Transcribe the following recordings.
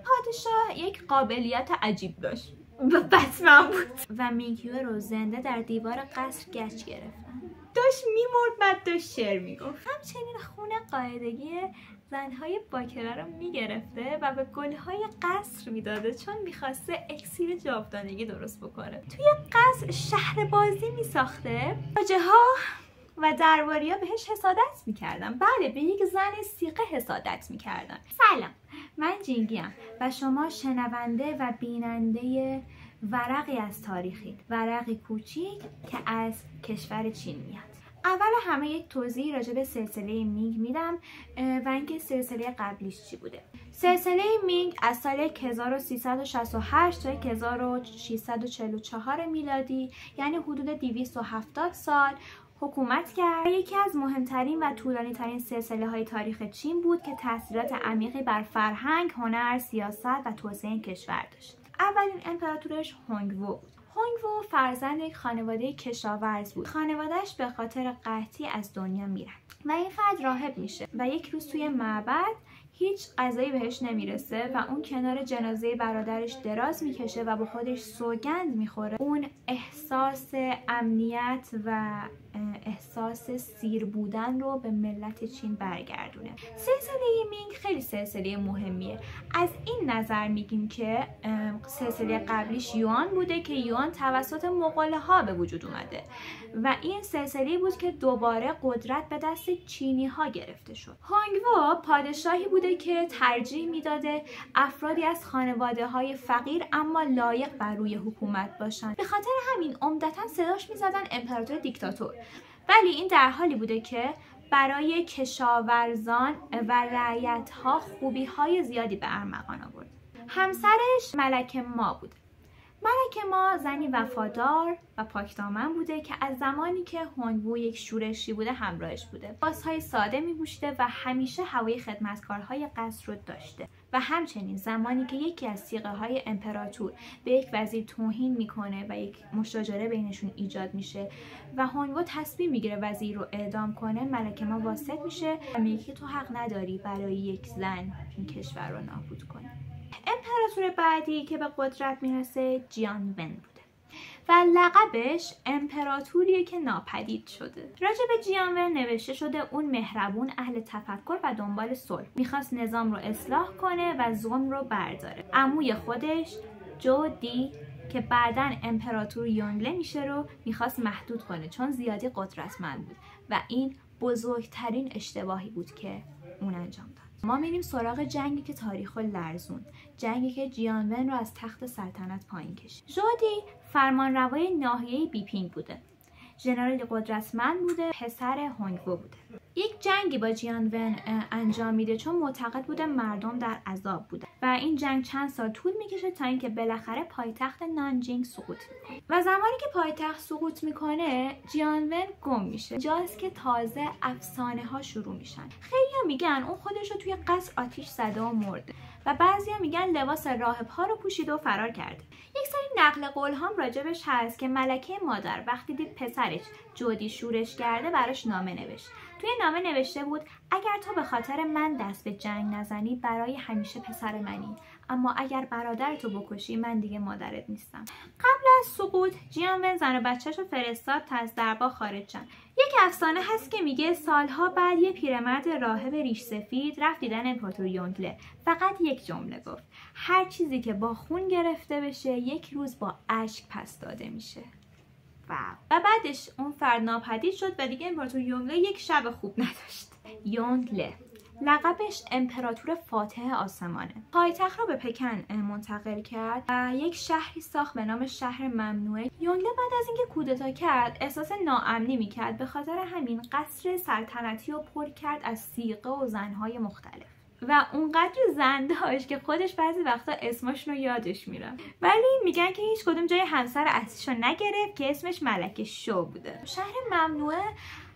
پادشاه یک قابلیت عجیب داشت و بتمن بود و مینگیو رو زنده در دیوار قصر گچ گرفتن. داشت میمرد، بعد داشت شعر میگفت. همچنین خون قاعدگی زنهای باکره رو میگرفته و به گلهای قصر میداده چون میخواسته اکسیر جاودانگی درست بکنه. توی قصر شهر بازی میساخته. راجه ها و درباریا بهش حسادت میکردن. بله، به یک زن سیغه حسادت میکردن. سلام، من جینگیم و شما شنونده و بیننده ورقی از تاریخید. ورقی کوچیک که از کشور چین میاد. اول همه یک توضیح راجع به سلسله مینگ میدم و اینکه سلسله قبلیش چی بوده. سلسله مینگ از سال 1368 تا 1644 میلادی، یعنی حدود 270 سال حکومت کرد. یکی از مهمترین و طولانی ترین سلسله های تاریخ چین بود که تاثیرات عمیقی بر فرهنگ، هنر، سیاست و توسعه کشور داشت. اولین امپراتورش هونگ وو بود. هونگ وو فرزند یک خانواده کشاورز بود. خانوادهش به خاطر قحطی از دنیا میرن و این فرد راهب میشه و یک روز توی معبد هیچ غذایی بهش نمیرسه و اون کنار جنازه برادرش دراز میکشه و با خودش سوگند میخوره اون احساس امنیت و احساس سیر بودن رو به ملت چین برگردونه. سلسله مینگ خیلی سلسله مهمیه. از این نظر میگیم که سلسله قبلیش یوان بوده که یوان توسط مغول‌ها به وجود اومده و این سلسله بود که دوباره قدرت به دست چینی‌ها گرفته شد. هونگ وو پادشاهی بوده که ترجیح میداده افرادی از خانواده‌های فقیر اما لایق بر روی حکومت باشن. به خاطر همین عمدتاً صداش می‌زدن امپراتور دیکتاتور. ولی این در حالی بوده که برای کشاورزان و رعیت‌ها خوبی‌های زیادی به ارمغان آورد. همسرش ملکه ما بود. ملکه ما زنی وفادار و پاکدامن بوده که از زمانی که هونگ وو یک شورشی بوده همراهش بوده. لباس‌های ساده می‌پوشیده و همیشه هوای خدمتکارهای قصر رو داشته. و همچنین زمانی که یکی از صیغه‌های امپراتور به یک وزیر توهین میکنه و یک مشاجره بینشون ایجاد میشه و هونگ وو تصمیم میگیره وزیر رو اعدام کنه، ملکه ما واسط میشه و میگه که تو حق نداری برای یک زن این کشور رو نابود کنی. امپراتور بعدی که به قدرت میرسه جیان ون بوده و لقبش امپراتوریه که ناپدید شده. راجع به جیان ون نوشته شده اون مهربون، اهل تفکر و دنبال صلح. میخواست نظام رو اصلاح کنه و ظلم رو برداره. عموی خودش جو دی که بعداً امپراتور یونگله میشه رو میخواست محدود کنه چون زیادی قدرتمند بود و این بزرگترین اشتباهی بود که اون انجام داد. ما میریم سراغ جنگی که تاریخو لرزوند، جنگی که جیان ون رو از تخت سلطنت پایین کشید. جودی فرمانروای ناحیه بیپینگ بوده. ژنرال قدرتمند بوده، پسر هونگ وو بوده. یک جنگی با جیان ون انجام میده چون معتقد بوده مردم در عذاب بوده و این جنگ چند سال طول میکشه تا اینکه بالاخره پایتخت نانجینگ سقوط میکنه. و زمانی که پایتخت سقوط میکنه جیان ون گم میشه. جاست که تازه افسانه ها شروع میشن. خیلی‌ها میگن اون خودش رو توی قصر آتیش زده و مرده و بعضیا میگن لباس راهب ها رو پوشیده و فرار کرده. یک سری نقل قول هم راجبش هست که ملکه مادر وقتی دید پسرش جودی شورش کرده براش نامه نوشت. توی نامه نوشته بود اگر تو به خاطر من دست به جنگ نزنی برای همیشه پسر منی، اما اگر برادرتو بکشی من دیگه مادرت نیستم. قبل از سقوط جیان ون زن و بچه‌شو فرستاد تا از دربار خارج شن. یک افسانه هست که میگه سالها بعد یه پیرمرد راهب ریش سفید رفت دیدن امپراتور یونگله. فقط یک جمله گفت: هر چیزی که با خون گرفته بشه یک روز با اشک پس داده میشه. و بعدش اون فرد ناپدید شد و دیگه امپراتور یونگله یک شب خوب نداشت. یونگله لقبش امپراتور فاتح آسمانه. پایتخت رو به پکن منتقل کرد و یک شهری ساخت به نام شهر ممنوعه. یونگله بعد از اینکه کودتا کرد احساس ناامنی میکرد، به خاطر همین قصر سلطنتی رو پر کرد از صیغه و زنهای مختلف و اونقدر زن داشت که خودش بعضی وقتا اسمشون رو یادش میره. ولی میگن که هیچ کدوم جای همسر اصلیشو نگرفت که اسمش ملکه شو بوده. شهر ممنوعه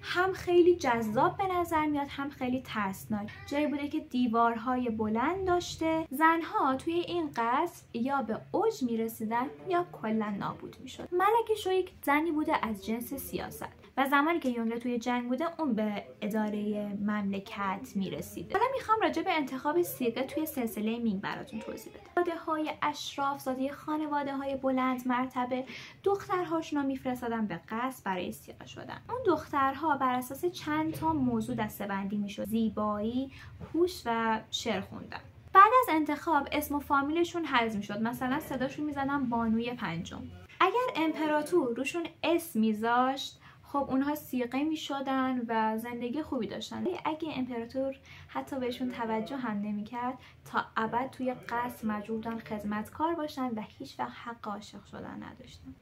هم خیلی جذاب به نظر میاد هم خیلی ترسناک. جایی بوده که دیوارهای بلند داشته. زنها توی این قصر یا به اوج میرسیدن یا کلا نابود میشد. ملکه شو یک زنی بوده از جنس سیاست و زمانی که یونگله توی جنگ بوده اون به اداره مملکت میرسیده. حالا میخوام راجع به انتخاب سیغه توی سلسله مینگ براتون توضیح بدم. زاده‌های اشراف، زاده خانواده‌های بلند مرتبه دخترهاشون رو میفرستادن به قصر برای سیغه شدن. اون دخترها بر اساس چند تا موضوع دسته‌بندی میشد: زیبایی، هوش و شعر خوندن. بعد از انتخاب اسم و فامیلشون حذف میشد. مثلا صداشون میزدن بانوی پنجم. اگر امپراتور روشون اسم میذاشت خب اونها سیغه می شدن و زندگی خوبی داشتن. اگه امپراتور حتی بهشون توجه هم نمی کرد تا ابد توی قصر مجبور بودن خدمتکار باشن و هیچ وقت حق عاشق شدن نداشتن.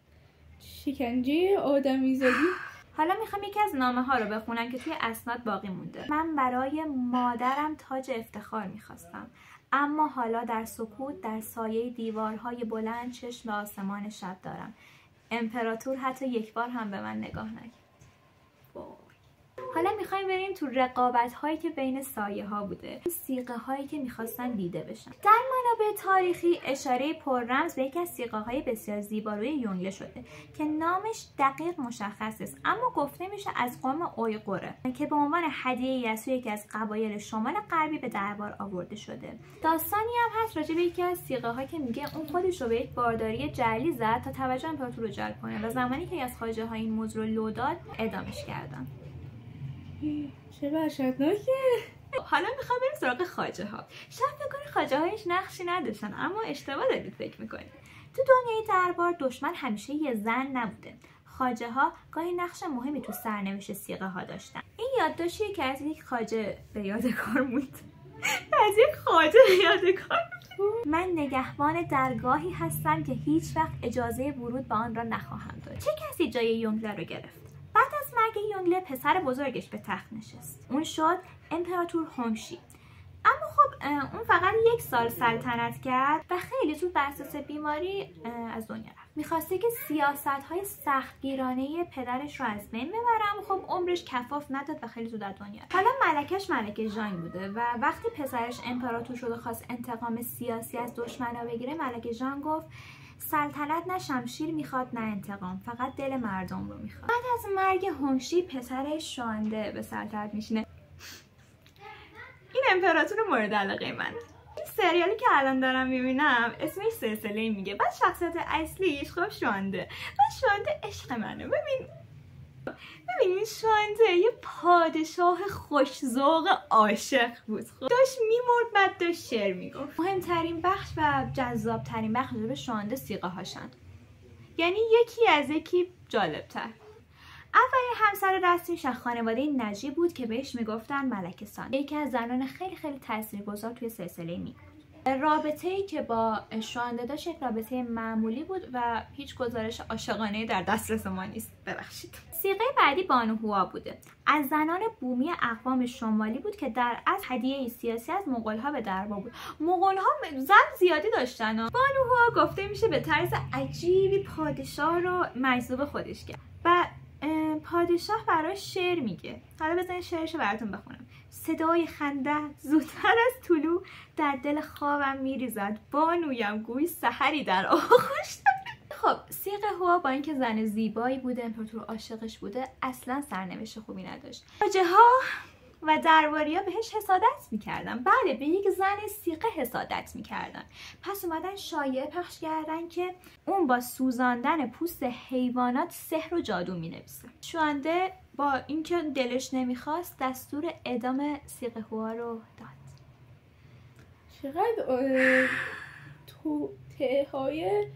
شکنجه آدمیزادی. حالا میخوام یکی از نامه ها رو بخونم که توی اسناد باقی مونده. من برای مادرم تاج افتخار میخواستم، اما حالا در سکوت در سایه دیوارهای بلند چشم به آسمان شب دارم. امپراتور حتی یک بار هم به من نگاه نکرد. حالا میخوایم بریم تو رقابت هایی که بین سایه ها بوده، سیغه هایی که میخواستن دیده بشن. در منابع تاریخی اشاره پررمز به یکی از سیغه های بسیار زیباروی یونگله شده که نامش دقیق مشخص است، اما گفته میشه از قوم اویغوره که به عنوان هدیه از یکی از قبایل شمال غربی به دربار آورده شده. داستانی هم هست راجع به یکی از سیغه ها که میگه اون خودش رو به یک بارداری جعلی زد تا توجه امپراتور رو جلب کنه و زمانی که از خواجه ها این موضوع رو لو داد اعدامش کردن. چه وحشتناکه. حالا میخوام بریم سراغ خواجه ها. شاید فکر کنید خواجه ها هیچ نقشی نداشتن، اما اشتباه دارید فکر میکنید. تو دنیای دربار دشمن همیشه یه زن نبوده. خواجه ها گاهی نقش مهمی تو سرنوشت سیغه ها داشتن. این یادداشتیه که از یک خواجه به یادگار موند. از یک خواجه به یادگار موند. من نگهبان درگاهی هستم که هیچ وقت اجازه ورود به آن را نخواهم داد. چه کسی جای یونگله رو گرفت؟ بعد از مرگ یونگله پسر بزرگش به تخت نشست. اون شد امپراتور هونگشی. اما خب اون فقط 1 سال سلطنت کرد و خیلی زود بر اساس بیماری از دنیا رفت. میخواسته که سیاست‌های سختگیرانه پدرش رو از بین ببره، اما خب عمرش کفاف نداد و خیلی زود از دنیا رفت. حالا ملکش ملکه ژان بوده و وقتی پسرش امپراتور شد و خواست انتقام سیاسی از دشمنا بگیره، ملکه ژان گفت سلطنت نه شمشیر میخواد نه انتقام، فقط دل مردم رو میخواد. بعد از مرگ هونگشی پسرش شوانده به سلطنت میشینه. این امپراتور مورد علاقه من. این سریالی که الان دارم میبینم اسمش سلسله میگه. بعد شخصیت اصلیش خب شوانده. و شوانده عشق منه. ببین شوانده یه پادشاه خوش‌ذوق عاشق بود. داشت میمرد بعد داشت شعر میگفت. مهمترین بخش و جذابترین بخش به شوانده سیغه هاشن. یعنی یکی از یکی جالبتر. اولین همسر رسمیش از خانواده نجیب بود که بهش میگفتن ملکه سان. یکی از زنان خیلی خیلی تاثیرگذار توی سلسله مینگ بود. رابطه‌ای که با شوانده داشت یک رابطه معمولی بود و هیچ گزارش عاشقانه‌ای در دسترس ما نیست. ببخشید. سیغه بعدی بانو هوا بوده. از زنان بومی اقوام شمالی بود که در اصل هدیه سیاسی از مغول‌ها به دربار بود. مغول‌ها زن زیادی داشتن. بانو هوا گفته میشه به طرز عجیبی پادشاه رو مجذوب خودش کرد. و پادشاه براش شعر میگه. حالا بزنید شعرشو براتون بخونم. صدای خنده زودتر از طلوع در دل خوابم میریزد، بانویم گوی سحری در آغوش. خب سیغه هوا با اینکه زن زیبایی بوده، امپراتور عاشقش بوده، اصلا سرنوشت خوبی نداشت. خواجه ها و درباریا بهش حسادت میکردن. بله، به یک زن سیغه حسادت میکردن. پس اومدن شایعه پخش کردن که اون با سوزاندن پوست حیوانات سحر و جادو مینویسه. شوانده با اینکه دلش نمیخواست دستور اعدام سیغه هوا رو داد. چقدر توطئه‌های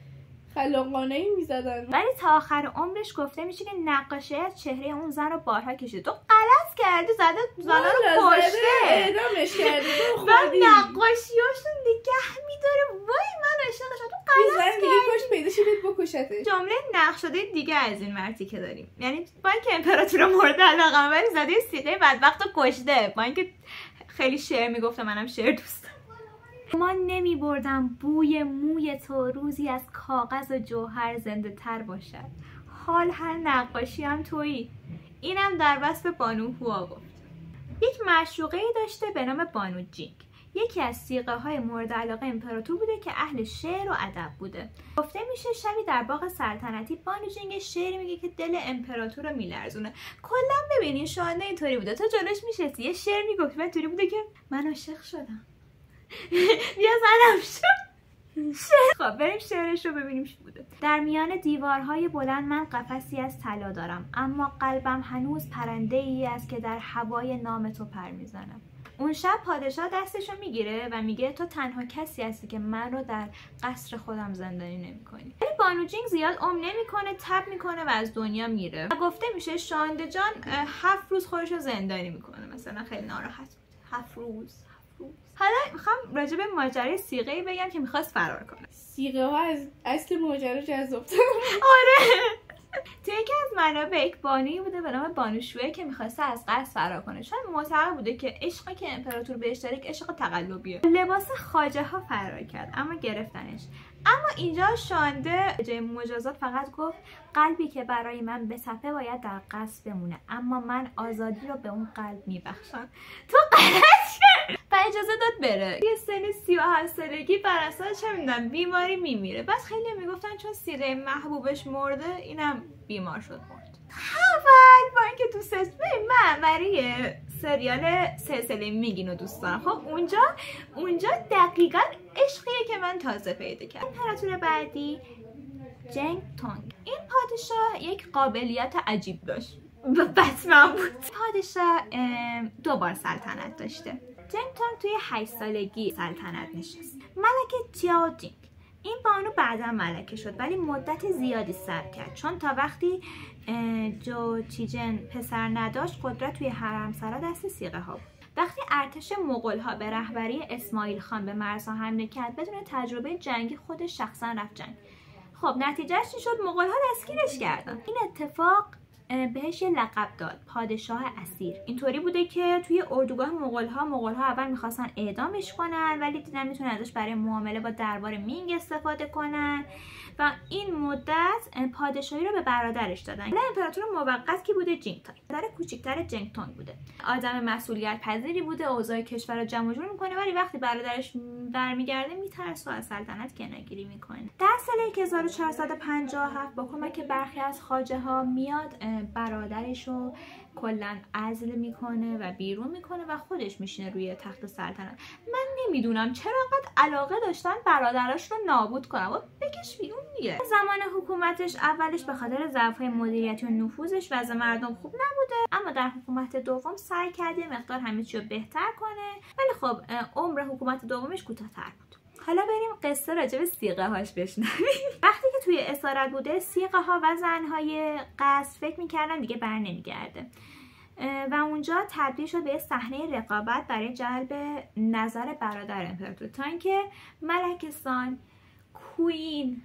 خلاقانه‌ای میزدن. ولی تا آخر عمرش گفته میشه که نقاشی از چهره اون زن رو بارها کشیده. تو غلط کردی، زنا رو کشته، اعدامش کرده. و نقاشیاشون نگه میداره. وای من عاشقشم. تو غلط کردی. کاش پیدا شدید بکشتش. جمله نقش شده دیگه از این مرتی که داریم، یعنی با اینکه امپراتور مورد علاقه‌ام ولی زده سیغه بدبخت رو کشته. با اینکه خیلی شعر میگفته، منم شعر دوست دارم. ما نمی بردم بوی موی تو روزی از کاغذ و جوهر زنده تر باشد. حال هر نقاشی هم تویی. اینم در وصف بانو هوا گفت. یک معشوقه‌ای داشته به نام بانو جینگ. یکی از صیغه‌های مورد علاقه امپراتور بوده که اهل شعر و ادب بوده. گفته میشه شبی در باغ سلطنتی بانو جینگ شعری میگه که دل امپراتور رو میلرزونه. کلا ببینین شانه اینطوری بوده، تو جلوش میشستی یه شعر میگفت و اینطوری بوده که من عاشق شدم. بیا زنم شد. خب بریم شعرش رو ببینیم چی بوده. در میان دیوارهای بلند من قفسی از طلا دارم، اما قلبم هنوز پرنده‌ای است که در هوای نام تو پر میزنم. اون شب پادشاه دستشو میگیره و میگه تو تنها کسی هستی که من رو در قصر خودم زندانی نمیکنی. ولی بانو جینگ زیاد نمیکنه، تب میکنه و از دنیا میره. و گفته میشه شانده جان 7 روز خودش رو زندانی میکنه، مثلا خیلی ناراحت بود. 7 روز. حالا میخوام راجع به ماجرای صیغه‌ای بگم که میخواست فرار کنه. صیغه ها از اصل ماجرا جذاب‌تر. آره. تو یکی از منابع یک بانویی بوده به نام بانو شوئه که میخواسته از قصر فرار کنه، چون معتقد بوده که عشقی که امپراتور بهش داره عشق تقلبیه. لباس خواجه ها فرار کرد اما گرفتنش. اما اینجا شانده جای مجازات فقط گفت قلبی که برای من بتپه باید در قصر بمونه، اما من آزادی رو به اون قلب میبخشم. تو غلط کرد و اجازه داد بره. یه سن 37 سالگی بر اساس چه میدونم بیماری میمیره. بس خیلی میگفتن چون صیغه محبوبش مرده اینم بیمار شد مرد. اول با اینکه دوستش من برای سریال سلسله میگین رو دوست دارم. خب اونجا دقیقاً عشقیه که من تازه پیدا کردم. امپراتور بعدی جنگ تونگ. این پادشاه یک قابلیت عجیب داشت و بتمن بود. پادشاه 2 بار سلطنت داشته. جنگ تونگ توی 8 سالگی سلطنت نشست. ملکه تیاو جینگ. این بانو بعدا ملکه شد ولی مدت زیادی سر کرد، چون تا وقتی جو چیجن پسر نداشت قدرت توی حرمسرا دست صیغه ها بود. وقتی ارتش مغول ها به رهبری اسماعیل خان به مرزها حمله کرد بدون تجربه جنگی خودش شخصا رفت جنگ. خب نتیجهش چی شد؟ مغول ها دستگیرش کردن. این اتفاق بهش یه لقب داد، پادشاه اسیر. اینطوری بوده که توی اردوگاه مغول ها اول میخواستن اعدامش کنن ولی دیدن میتونن ازش برای معامله با دربار مینگ استفاده کنن و این مدت پادشاهی رو به برادرش دادن. امپراتور موقت کی بوده؟ جینگ تونگ. پدر کوچیک‌تر جنگ تونگ بوده. آدم مسئولیت پذیری بوده، اوضاع کشور رو جمع جور میکنه ولی وقتی برادرش برمیگرده میترسه و از سلطنت کنارگیری میکنه. در سال 1457 با کمک برخی از خواجه ها میاد برادرش رو کلا عزل میکنه و بیرون میکنه و خودش میشینه روی تخت سلطنت. من نمیدونم چرا انقدر علاقه داشتن برادرش رو نابود کنن و بکش بیرون دیگه. زمان حکومتش اولش به خاطر ضعف‌های مدیریتی و نفوذش وضع مردم خوب نبوده، اما در حکومت دوم سعی کرد یه مقدار همه چی رو بهتر کنه ولی خب عمر حکومت دومش کوتاه‌تر بود. حالا بریم قصه راجع به صیغه هاش بشنویم. وقتی که توی اسارت بوده صیغه ها و زنهای قصر فکر میکردن دیگه بر نمیگرده و اونجا تبدیل شد به صحنه رقابت برای جلب نظر برادر امپراتور، تا اینکه ملکه سان کوین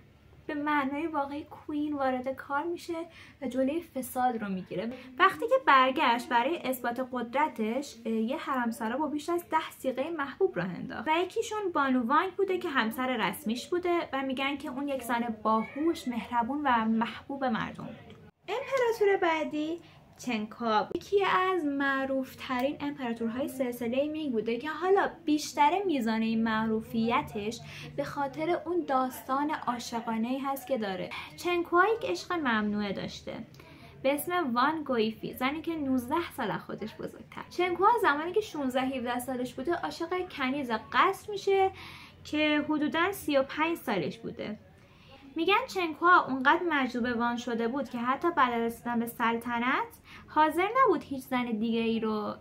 به معنای واقعی کوین وارد کار میشه و جلوی فساد رو میگیره. وقتی که برگشت برای اثبات قدرتش یه حرمسرا با بیش از 10 صیغه محبوب راه انداخت و یکیشون بانو وانگ بوده که همسر رسمیش بوده و میگن که اون یک زن باهوش، مهربون و محبوب مردم بود. امپراتور بعدی چنکا یکی از معروف ترین امپراتورهای سلسله مینگ بوده که حالا بیشتر میزانه معروفیتش به خاطر اون داستان عاشقانه‌ای هست که داره. چنکا یک عشق ممنوعه داشته به اسم وان گویفی، زنی که 19 سال خودش بزرگتر. چنکا زمانی که 16-17 سالش بوده عاشق کنیز قصر میشه که حدوداً 35 سالش بوده. میگن چنکا اونقدر مجذوب وان شده بود که حتی بعد از رسیدن به سلطنت حاضر نبود هیچ زن دیگه ای رو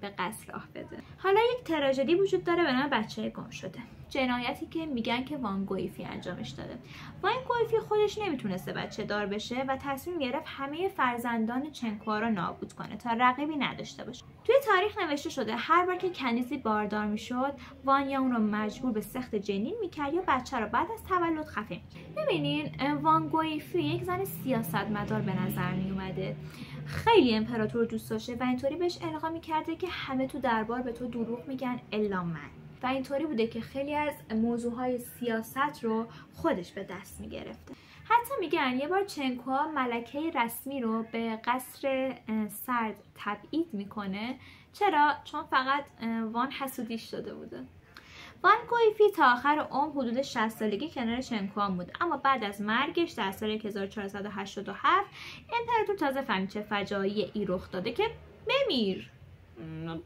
به قصر راه بده. حالا یک تراژدی وجود داره به نام بچه گم شده، جنایتی که میگن که وان گویفی انجامش داده. وان گویفی خودش نمیتونسته بچه دار بشه و تصمیم گرفت همه فرزندان چنکا رو نابود کنه تا رقیبی نداشته باشه. توی تاریخ نوشته شده هر بار که کنیزی باردار میشد وان یا اون رو مجبور به سخت جنین میکرد یا بچه رو بعد از تولد خفه میکرد. ببینین وان گویفی یک زن سیاستمدار به نظر میومده، خیلی امپراتور رو دوست داشته و اینطوری بهش القا میکرده که همه تو دربار به تو دروغ میگن الا من، و اینطوری بوده که خیلی از موضوعهای سیاست رو خودش به دست میگرفته. حتی میگن یه بار چنکوا ملکه رسمی رو به قصر سرد تبعید میکنه. چرا؟ چون فقط وان حسودیش شده بوده. وان گویفی تا آخر عمر حدود 60 سالگی کنار چنکوا بود، اما بعد از مرگش در سال 1487 امپراتور تازه فهمید چه فجایعی رخ داده که بمیر.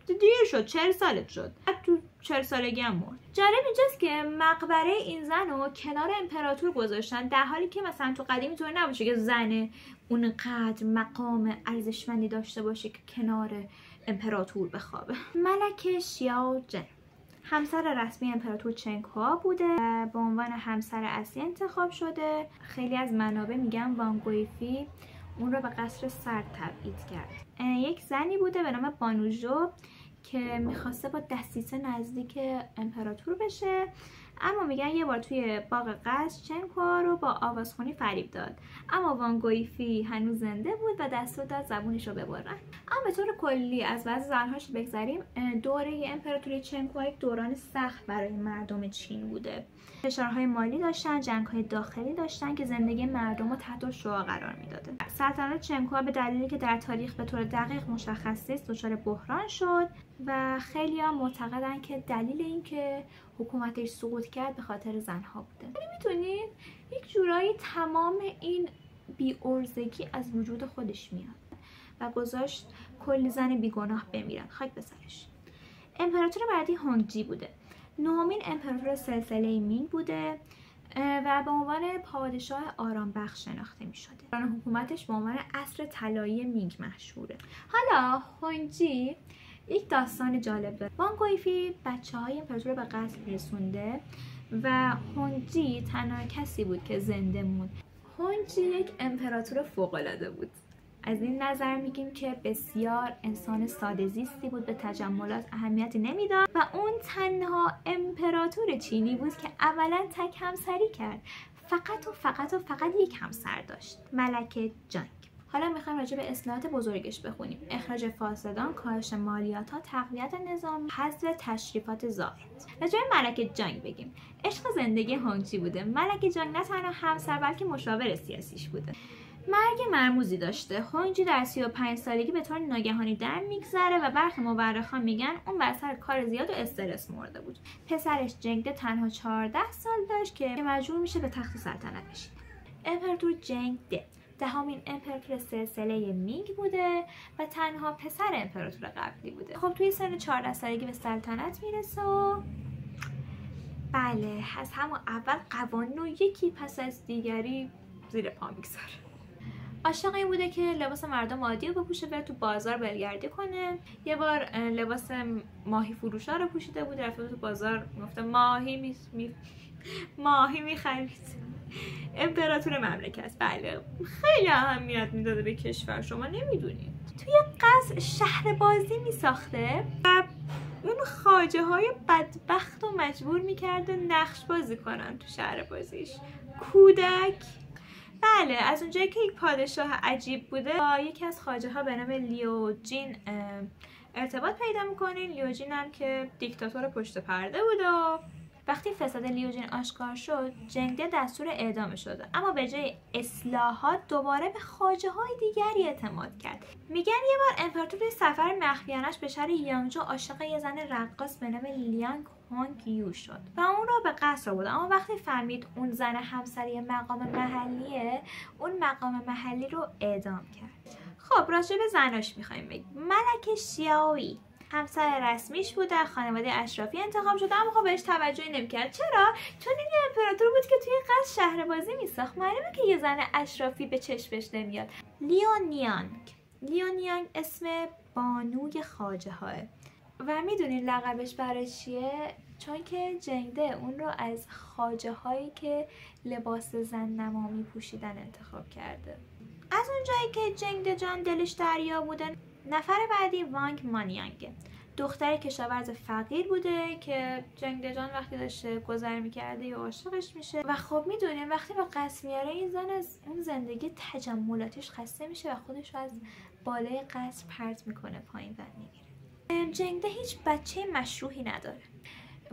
دیر شد، 40 سالت شد. تو 40 سالگی هم مرد. جالب اینجاست که مقبره این زن رو کنار امپراتور گذاشتن، در حالی که مثلا تو قدیم طور نباشه که زن اونقدر مقام ارزشمندی داشته باشه که کنار امپراتور بخوابه. ملکه شیاو جن همسر رسمی امپراتور چنکوا بوده و به عنوان همسر اصلی انتخاب شده. خیلی از منابع میگن وان گویفی اون رو به قصر سرد تبعید کرد. یک زنی بوده به نام بانوژو که میخواسته با دسیسه نزدیک امپراتور بشه، اما میگن یه بار توی باغ قصر چنکوا رو با آوازخونی فریب داد، اما وان گویفی هنوز زنده بود و دستور داد زبونش رو ببرن. اما به طور کلی از وضع زنهاش بگذریم، دوره امپراتوری چنکوا یک دوران سخت برای مردم چین بوده. فشارهای مالی داشتن، جنگ‌های داخلی داشتن که زندگی مردم رو تحت الشعاع قرار میداده. سلطنت چنکوا به دلیلی که در تاریخ به طور دقیق مشخص نیست دچار بحران شد و خیلی‌ها معتقدن که دلیل این که حکومتش سقوط کرد به خاطر زنها بوده. یعنی میتونید یک جورایی تمام این بی‌عرضگی از وجود خودش میاد و گذاشت کلی زن بیگناه بمیرن. خاک به سرش. امپراتور بعدی هونگجی بوده. نهمین امپراتور سلسله مینگ بوده و به عنوان پادشاه آرام بخش شناخته می شده. دوران حکومتش به عنوان عصر طلایی مینگ مشهوره. حالا هونگجی یک داستان جالب داره. وان گویفی بچه‌های امپراتور به قتل رسونده و هونگجی تنها کسی بود که زنده موند. هونگجی یک امپراتور فوق‌العاده بود. از این نظر میگیم که بسیار انسان ساده زیستی بود، به تجملات اهمیتی نمیداد و اون تنها امپراتور چینی بود که اولا تک همسری کرد. فقط یک همسر داشت، ملکه جانگ. حالا میخوایم راجع به اصلاحات بزرگش بخونیم: اخراج فاسدان، کاهش مالیات‌ها، تقویت نظام، حذف تشریفات زائد. راجع به ملکه جانگ بگیم. عشق زندگی هونگجی بوده. ملکه جانگ نه تنها همسر بلکه مشاور سیاسیش بوده. مرگ مرموزی داشته. هونگجی در 35 سالگی به طور ناگهانی در میگذره و برخی مورخان میگن اون بر سر کار زیاد و استرس مرده بود. پسرش جنگده تنها 14 سال داشت که مجبور میشه به تخت سلطنت بشینه. امپراتور جنگده دهمین امپراتور سلسله مینگ بوده و تنها پسر امپراتور قبلی بوده. خب توی سن 14 سالگی به سلطنت میرسه و بله، از همون اول قوانین رو یکی پس از دیگری زیر پا میگذاره. عاشق این بوده که لباس مردم عادی رو بپوشه، بره تو بازار بلگردی کنه. یه بار لباس ماهی فروشا رو پوشیده بود، رفته تو بازار گفته ماهی میخرید. امپراتور مملکت. بله، خیلی اهمیت میداده به کشور، شما نمیدونید. توی قصر شهر بازی میساخته و اون خواجه های بدبخت رو مجبور میکرده نقش بازی کنن تو شهر بازیش. کودک. بله، از اونجایی که یک پادشاه عجیب بوده با یکی از خواجه ها به نام لیو جین ارتباط پیدا میکنین. لیو جین هم که دیکتاتور پشت پرده بوده و وقتی فساد لیو جین آشکار شد، جنگده دستور اعدام شد، اما به جای اصلاحات دوباره به خواجه های دیگری اعتماد کرد. میگن یه بار امپراتور سفر مخفیانش به شهر یانگجو عاشق یه زن رقاص به نام لیانگ هونگ یو شد و اون رو به قصر برد، اما وقتی فهمید اون زن همسری مقام محلیه، اون مقام محلی رو اعدام کرد. خب راجع به زناش میخوایم بگیم. ملکه شیاوی همسر رسمیش بود، در خانواده اشرافی انتخاب شده، اما خب بهش توجهی نمیکرد. چرا؟ چون این امپراتور بود که توی قصر شهر بازی میساخت. معلومه که یه زن اشرافی به چشمش نمیاد. لیو نیانگ اسم بانوی خواجه های و میدونین لقبش برای چیه؟ چون که جنگده اون رو از خواجه هایی که لباس زن نما میپوشیدن انتخاب کرده. از اونجایی که جنگده جان دلش دریا بوده، نفر بعدی وانگ مانیانگه، دختر کشاورز فقیر بوده که جنگده جان وقتی داشته گذر میکرده یا عاشقش میشه و خب میدونیم وقتی به قصر میاره این زن از اون زندگی تجملاتش خسته میشه و خودش رو از بالای قصر پرت میکنه پایین و میگیره. جنگده هیچ بچه مشروحی نداره.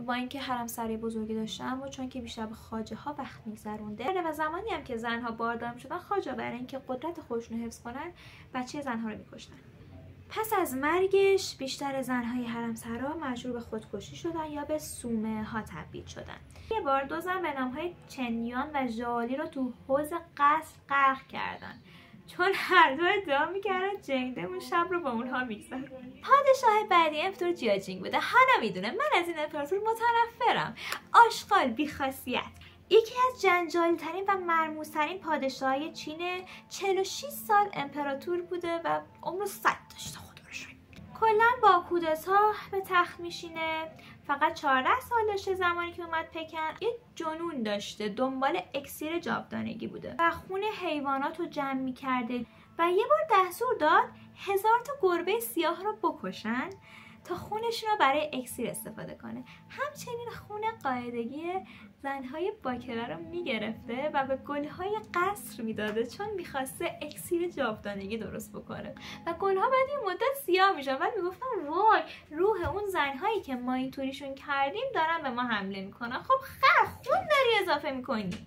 با اینکه حرمسرای بزرگی داشته اما چون که بیشتر به خواجه ها وقت می‌گذرونده و زمانی هم که زنها باردار می‌شدن خواجه برای اینکه قدرت خودشون رو حفظ کنن بچه زنها رو می‌کشتن. پس از مرگش بیشتر زنهای حرمسرا مجبور به خودکشی شدن یا به صومعه ها تبدیل شدن. یه بار 2 زن به نام‌های چنیان و ژالی رو تو حوض قصر غرق کردن چون هر دو ادعا میکردن جنگده اون شب رو با اونها میگذرون. پادشاه بعدی امپراتور جیاجینگ بوده. هانا میدونه من از این امپراتور متنفرم. آشغال، بی‌خاصیت. یکی از جنجالی ترین و مرموز ترین پادشاهی چین 46 سال امپراتور بوده و عمر 100 داشته. خدا رو شکر. کلا با کودتا به تخت میشینه. فقط 14 سال داشته زمانی که اومد پکن. یه جنون داشته، دنبال اکسیر جاودانگی بوده و خون حیوانات رو جمع میکرده و یه بار دستور داد 1000 تا گربه سیاه رو بکشن تا خونشون رو برای اکسیر استفاده کنه. همچنین خون قاعدگی زنهای باکره رو میگرفته و به گلهای قصر میداده چون میخواسته اکسیر جاودانگی درست بکنه و گلها بعد یه مدت سیاه میشن. بعد میگفتن وای روح اون زنهایی که ما اینطوریشون کردیم دارن به ما حمله میکنن. خب خون داری اضافه میکنی.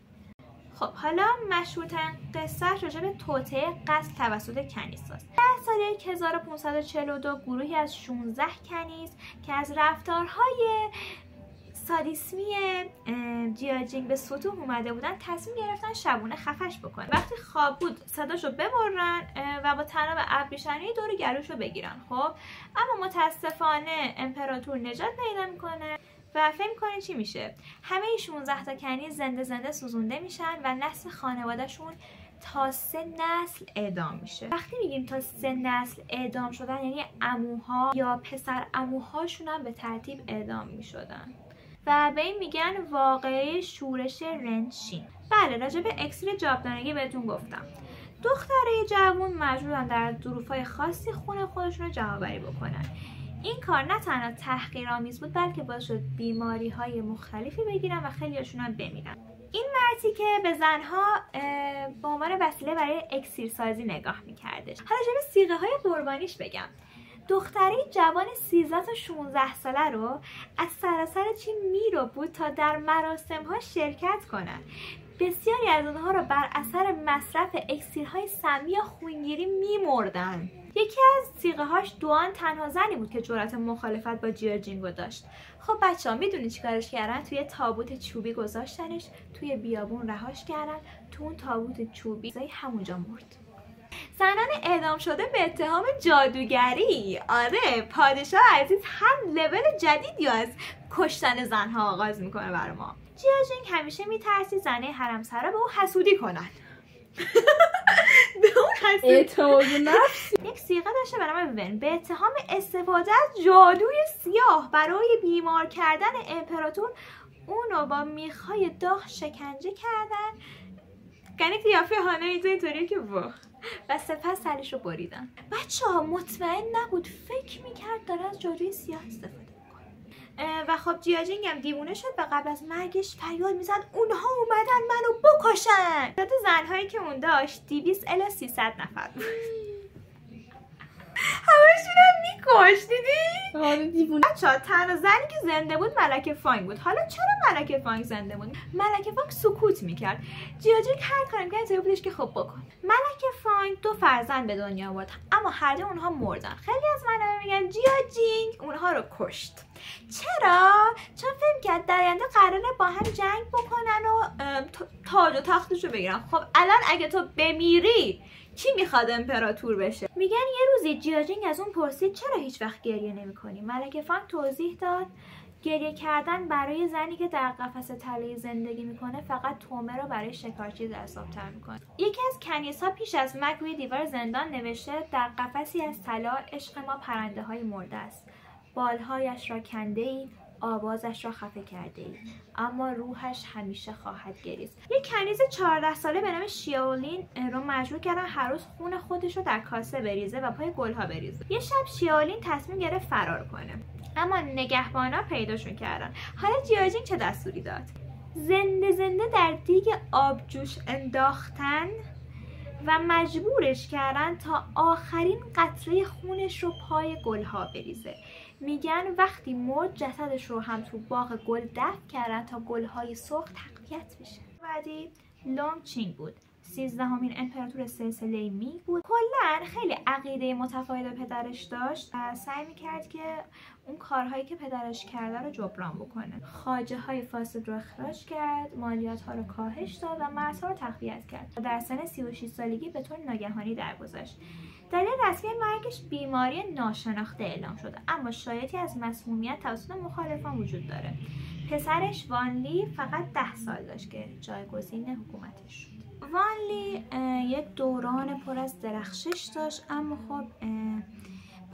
خب حالا مشهورترین قصه راجع به توطئه قصر توسط کنیساست. در سال 1542 گروهی از 16 کنیز که از رفتارهای سادیسمی جیاجینگ به سطوح اومده بودن تصمیم گرفتن شبونه خفش بکنن. وقتی خواب بود صداشو ببرن و با طناب ابریشمی دور گلوشو بگیرن. خب اما متاسفانه امپراتور نجات پیدا میکنه و فکر می‌کنه چی میشه؟ همه 16 تا کنیز زنده سوزونده میشن و نسل خانواده‌شون تا 3 نسل اعدام میشه. وقتی میگیم تا 3 نسل اعدام شدن یعنی عموها یا پسر عموهاشون هم به ترتیب اعدام میشدن و به این میگن واقعه شورش رنشین. بله راجع به اکسیر جاودانگی بهتون گفتم. دخترای جوان مجبورن در ظروف‌های خاصی خون خودشون رو جمع‌آوری بکنن. این کار نه تنها تحقیرآمیز بود بلکه باعث شد بیماری‌های مختلفی بگیرن و خیلی‌هاشون هم بمیرن. این مردی که به زنها به عنوان وسیله برای اکسیرسازی نگاه می‌کردش. حالا راجع به صیغه‌های قربانیش بگم. دختری جوان 13 تا 16 ساله رو از سراسر چین می‌ربود تا در مراسم‌ها شرکت کنن. بسیاری از اونها رو بر اثر مصرف اکسیرهای سمی یا خونگیری می‌مردن. یکی از صیغه‌هاش دوان تنها زنی بود که جرأت مخالفت با جیاجینگو داشت. خب بچه‌ها میدونی چیکارش کردن؟ توی تابوت چوبی گذاشتنش، توی بیابون رهاش کردن، تو اون تابوت چوبی همونجا مرد. زنان اعدام شده به اتهام جادوگری. آره پادشاه عزیز هر لول جدیدی از کشتن زنها آغاز میکنه برای ما. جیاجینگ همیشه میترسید زنه حرمسرا به اون حسودی کنن. به اون حسودی. اعتماد نفس. یک صیغه داشته به نام ون به اتهام استفاده از جادوی سیاه برای بیمار کردن امپراتور اونو با میخای داغ شکنجه کردن. یعنی قیافه هانا اینطوریه که واه. و سپس سرش رو بریدن. بچه‌ها مطمئن نبود، فکر میکرد داره از جادوی سیاه استفاده میکنه. و خب جیاجینگ هم دیوونه شد و قبل از مرگش فریاد میزد اونها اومدن منو بکشن. تعداد زنهایی که اون داشت 200 الی 300 نفر بود. همشون هم میکش. دیدی؟ حالا دیوونه. بچه‌ها تنها زنی که زنده بود ملکه فانگ بود. حالا چرا ملکه فانگ زنده بود؟ ملکه فانگ سکوت میکرد. جیاجینگ هر کاری میکرد اینطوری بودش که خب بکن. ملکه فانگ 2 فرزند به دنیا آورد اما هر دو اونها مردن. خیلی از منابع میگن جیاجینگ اونها رو کشت. چرا؟ چون فکر کرد در آینده قراره با هم جنگ بکنن و تاج و تختشو بگیرن. خب الان اگه تو بمیری کی میخواد امپراتور بشه؟ میگن یه روزی جیاجینگ از اون پرسید چرا هیچ وقت گریه نمی‌کنی؟ ملکه فانگ توضیح داد گریه کردن برای زنی که در قفس طلایی زندگی میکنه فقط طعمه رو برای شکارچی جذاب‌تر میکنه. یکی از کنیس‌ها پیش از مرگ روی دیوار زندان نوشته در قفسی از طلا عشق ما پرنده‌های مرده است. بالهایش را کنده‌ای، آوازش را خفه کرده ای، اما روحش همیشه خواهد گریست. یک کنیز 14 ساله به نام شیاولین رو مجبور کردن هر روز خون خودش رو در کاسه بریزه و پای گلها بریزه. یه شب شیاولین تصمیم گرفت فرار کنه اما نگهبانا پیداشون کردن. حالا جیاجینگ چه دستوری داد؟ زنده در دیگ آبجوش انداختن و مجبورش کردن تا آخرین قطره خونش رو پای گلها بریزه. میگن وقتی مرد جسدش رو هم تو باغ گل دفن کردن تا گل‌های سرخ تقویت بشه. بعدی لونگ چینگ بود. 13مین امپراتور سلسله مینگ بود. کلا خیلی عقیده متفاوت به پدرش داشت و سعی میکرد که اون کارهایی که پدرش کرده رو جبران بکنه. خواجه های فاسد رو اخراج کرد، مالیات ها رو کاهش داد و مرزها رو تقویت کرد. در سن 36 سالگی به طور ناگهانی درگذشت. دلیل رسمی مرگش بیماری ناشناخته اعلام شده، اما شایعاتی از مسمومیت توسط مخالفان وجود داره. پسرش وانلی فقط 10 سال داشت که جایگزین حکومتش شد. وانلی یک دوران پر از درخشش داشت، اما خب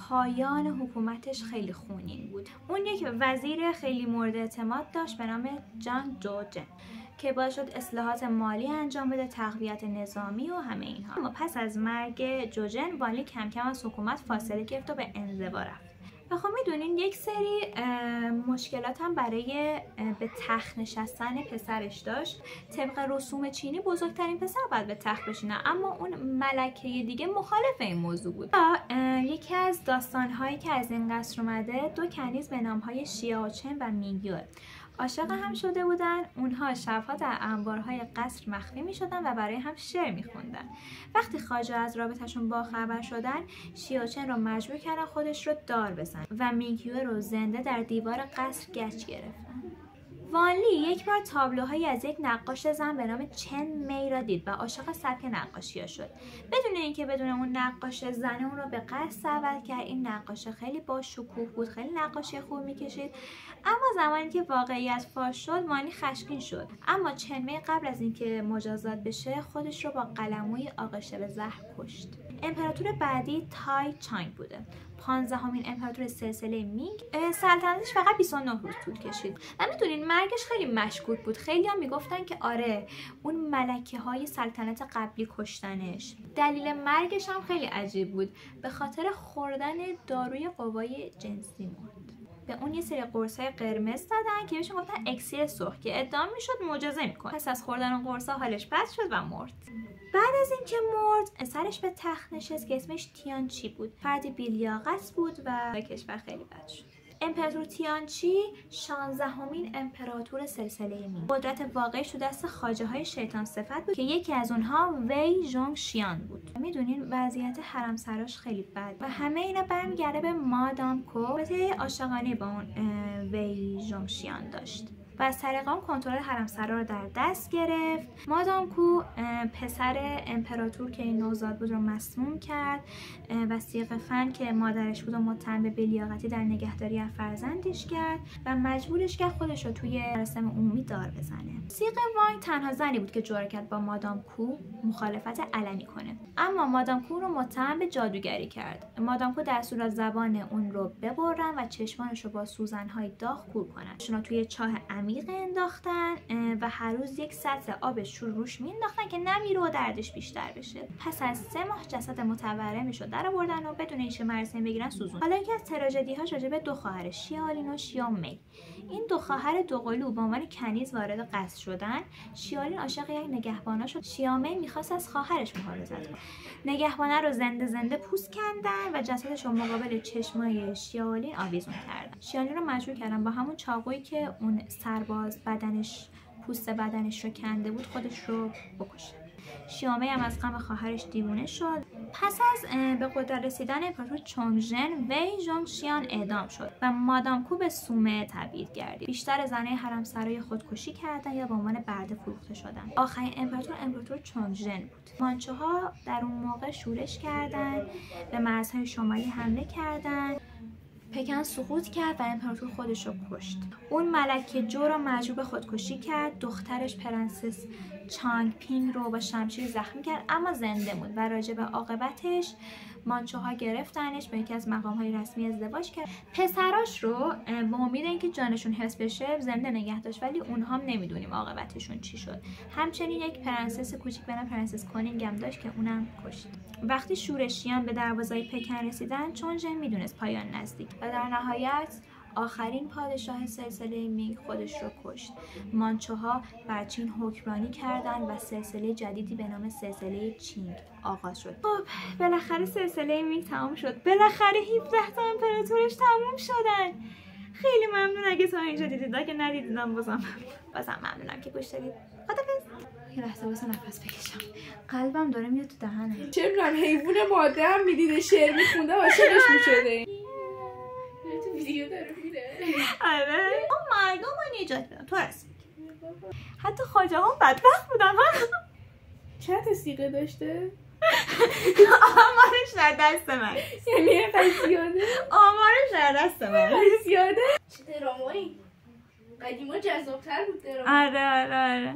پایان حکومتش خیلی خونین بود. اون یک وزیر خیلی مورد اعتماد داشت به نام جان جوجن که باعث شد اصلاحات مالی انجام بده، تقویت نظامی و همه اینها. اما پس از مرگ جوجن وانلی کم کم از حکومت فاصله گرفت و به انزوا رفت. و خب میدونین یک سری مشکلات هم برای به تخت نشستن پسرش داشت. طبق رسوم چینی بزرگترین پسر باید به تخت بشینه، اما اون ملکه دیگه مخالف این موضوع بود. یکی از داستانهایی که از این قصر اومده، 2 کنیز به نامهای شیاوچن و مینگیو عاشق هم شده بودن. اونها شبها در انبارهای قصر مخفی می شدن و برای هم شعر می خوندن. وقتی خواجه از رابطشون باخبر شدن، شیاوچن رو مجبور کردن خودش رو دار بزنه و مینگیو رو زنده در دیوار قصر گچ گرفتن. وانلی یک بار تابلوهایی از یک نقاش زن به نام چن می را دید و عاشق سبک نقاشی‌ها شد. بدون اینکه بدون اون نقاش زن اون رو به قصد دعوت کرد. این نقاش خیلی با شکوه بود، خیلی نقاشی خوب می‌کشید. اما زمانی که واقعیت فاش شد، وانلی خشمگین شد. اما چن می قبل از اینکه مجازات بشه، خودش رو با قلموی آغشته به زهر کشت. امپراتور بعدی تای چانگ بوده. 15مین امپراتور سلسله مینگ. سلطنتش فقط 29 روز طول کشید و میدونین مرگش خیلی مشکوک بود. خیلی هم میگفتن که آره اون ملکه های سلطنت قبلی کشتنش. دلیل مرگش هم خیلی عجیب بود، به خاطر خوردن داروی قوای جنسی مرد. به اون یه سری قرصای قرمز دادن که بهشون گفتن اکسیر سرخ که ادعا میشد معجزه میکنه. پس از خوردن اون قرصا حالش بد شد و مرد. بعد از اینکه مرد، سرش به تخت نشست که اسمش تیانچی بود. فردی بی‌لیاقت بود و به کشور خیلی بد شد. امپراتور تیانچی 16مین امپراتور سلسله مینگ. قدرت واقعیش تو دست خواجه های شیطان صفت بود که یکی از اونها وی ژونگ شیان بود. میدونین وضعیت حرم سراش خیلی بد و همه اینا برمیگرده به مادام کو. رابطه عاشقانه با اون وی ژونگ شیان داشت و از طریق اون کنترل حرم سرا رو در دست گرفت. مادام کو پسر امپراتور که این نوزاد بود رو مسموم کرد و سیغ فن که مادرش بود و متهم به بی‌لیاقتی در نگهداری از فرزندش کرد و مجبورش کرد خودش رو توی مراسم عمومی دار بزنه. سیغ وانگ تنها زنی بود که جرأت کرد با مادام کو مخالفت علنی کنه، اما مادام کو رو متهم به جادوگری کرد. مادام کو دستور داد زبان اون رو ببرن و چشمانش رو با سوزن‌های داغ کور کنن. شون توی چاه عمیق انداختن و هر روز یک سطل آب شور روش مینداختن که نمیره و دردش بیشتر بشه. پس از 3 ماه جسد متورمش رو در آوردن و بدون اینکه مراسم بگیرن سوزون. حالا یکی از تراژدی‌هاش راجع به 2 خواهر شیالین و شیامی. این 2 خواهر دوقلو به عنوان کنیز وارد قصر شدن. شیالین عاشق یک نگهبانا شد. شیامی میخواست از خواهرش محافظت کنه. نگهبانه رو زنده پوست کندن و جسدش رو مقابل چشمای شیالین آویزون کردن. شیالین رو مجبور کردن با همون چاقویی که اون سرباز پوست بدنش رو کنده بود خودش رو بکشه. شیامی هم از غم خواهرش دیوونه شد. پس از به قدرت رسیدن امپراتور چونگژن، وی ژونگ شیان اعدام شد و مادام کو به صومعه تبعید گردید. بیشتر زنای حرم سرای خودکشی کردن یا به عنوان برده فروخته شدن. آخرین امپراتور چونگژن بود. مانچوها در اون موقع شورش کردند، به مرزهای شمالی حمله کردند. پکن سقوط کرد و امپراتور خودش رو کشت. اون ملکه جو رو مجبور به خودکشی کرد. دخترش پرنسس چانگ پینگ رو با شمشیر زخمی کرد اما زنده موند و راجع به عاقبتش مانچوها گرفتنش، با یکی از مقام‌های رسمی ازدواج کرد. پسراش رو با امید اینکه جانشون حفظ بشه زنده نگه داشت، ولی اونها هم نمیدونیم عاقبتشون چی شد. همچنین یک پرنسس کوچیک به نام پرنسس کونینگ هم داشت که اونم کشت. وقتی شورشیان به دروازه پکن رسیدن، چونگژن میدونست پایان نزدیک و در نهایت آخرین پادشاه سلسله مینگ خودش رو کشت. مانچوها بر چین حکمرانی کردند و سلسله جدیدی به نام سلسله چینگ آغاز شد. خب بالاخره سلسله مینگ تمام شد. بالاخره 17 تا امپراتورش تموم شدن. خیلی ممنون اگه تا اینجا دیدید. اگه ندیدیدم بازم ممنونم که گوش دادید. خدافظ. یه لحظه واسه نفس بکشم. قلبم داره میاد تو دهنم. چه می‌دونم حیوان ماده هم میدیده شعر میخونده عاشقش میشده. تو ویدیو داره میره. آره. اون مردم رو نجات بدن. تو رسید. حتی خواجه هم بدبخت بودن. چند تا سیغه داشته؟ آمارش در دست من. یعنی اینقدر زیاده؟ آمارش در دست من. زیاده؟ چه درامایی؟ قدیما جذاب‌تر بود درام. آره.